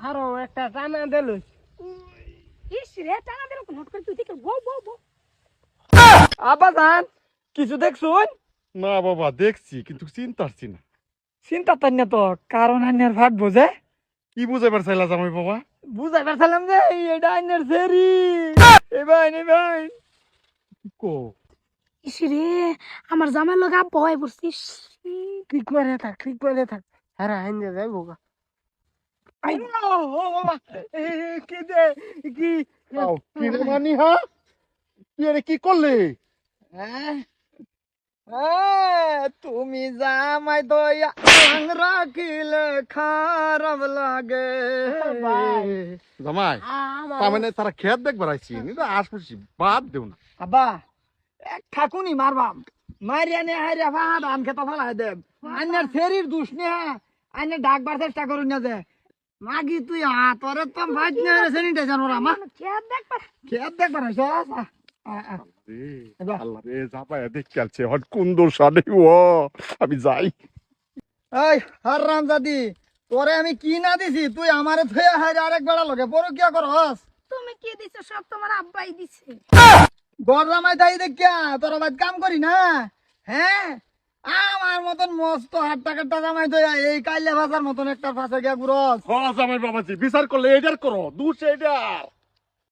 আরো একটা টানা দিল। ইস রে টানা দিল নোট করে তুই দেখে বউ বউ বউ আব্বা জান কিছু দেখছুন? না বাবা দেখছি কিন্তু চিনতে পারছি না। চিন্তা তাই না তো, কারণ আইনের ভাট বোঝে। কি বুঝাইবার চাইলা জামাই বাবা? বুঝাই পারছিলাম যে এটা আইনের সেরি। এ ভাই নে ভাই কো ইস রে আমার জামাই লগা বয় বসছিস ঠিক করে থাক আরে আইনে যাইবো গা। আই ও বাবা এ কি দে কি আও কি রে মানি হ্যাঁ? তুই আরে কি করলি? হ্যাঁ তুমি জামাই দয়া রাখিলে খারাপ লাগে। জামাই তার মানে তারা খেত দেখবার আইছি কিন্তু আসছি বাদ দেও না। আব্বা এক ঠাকুনি মারবাম মারিয়া নে হাইরা ভা ধান খেতা ফেলাই দেব। আইনের শরীর দুষ নে আইনে ডাকবার চেষ্টা করুন না যে মাগি তুই হাতরে তো ভাজ নে স্যানিটাইজার ওরা মা খেত দেখবা খেত দেখবার আইছ আল্লাহ রে জামাই দেখ খেলছে হট কুন্দর সাডে ও আমি যাই। এই হারাম জাদি তোরে আমি কি না দিছি তুই আমারে থইয়া হাইরা আরেক বেড়া লগে পরকিয়া করস। তুমি কি দিছো সব তোমার আব্বাই দিছে গর জামাই তাই দেখিয়া তোর বাদ কাম করি না। হ্যাঁ আমার মতন মস্ত হাট্টা কাট্টা জামাই দইয়া এই কাইলে ভাষার মতন একটা ফাঁসে গিয়া ঘুরস। হ জামাই বাবাজি বিচার করলে এটার করো দুষ এটার।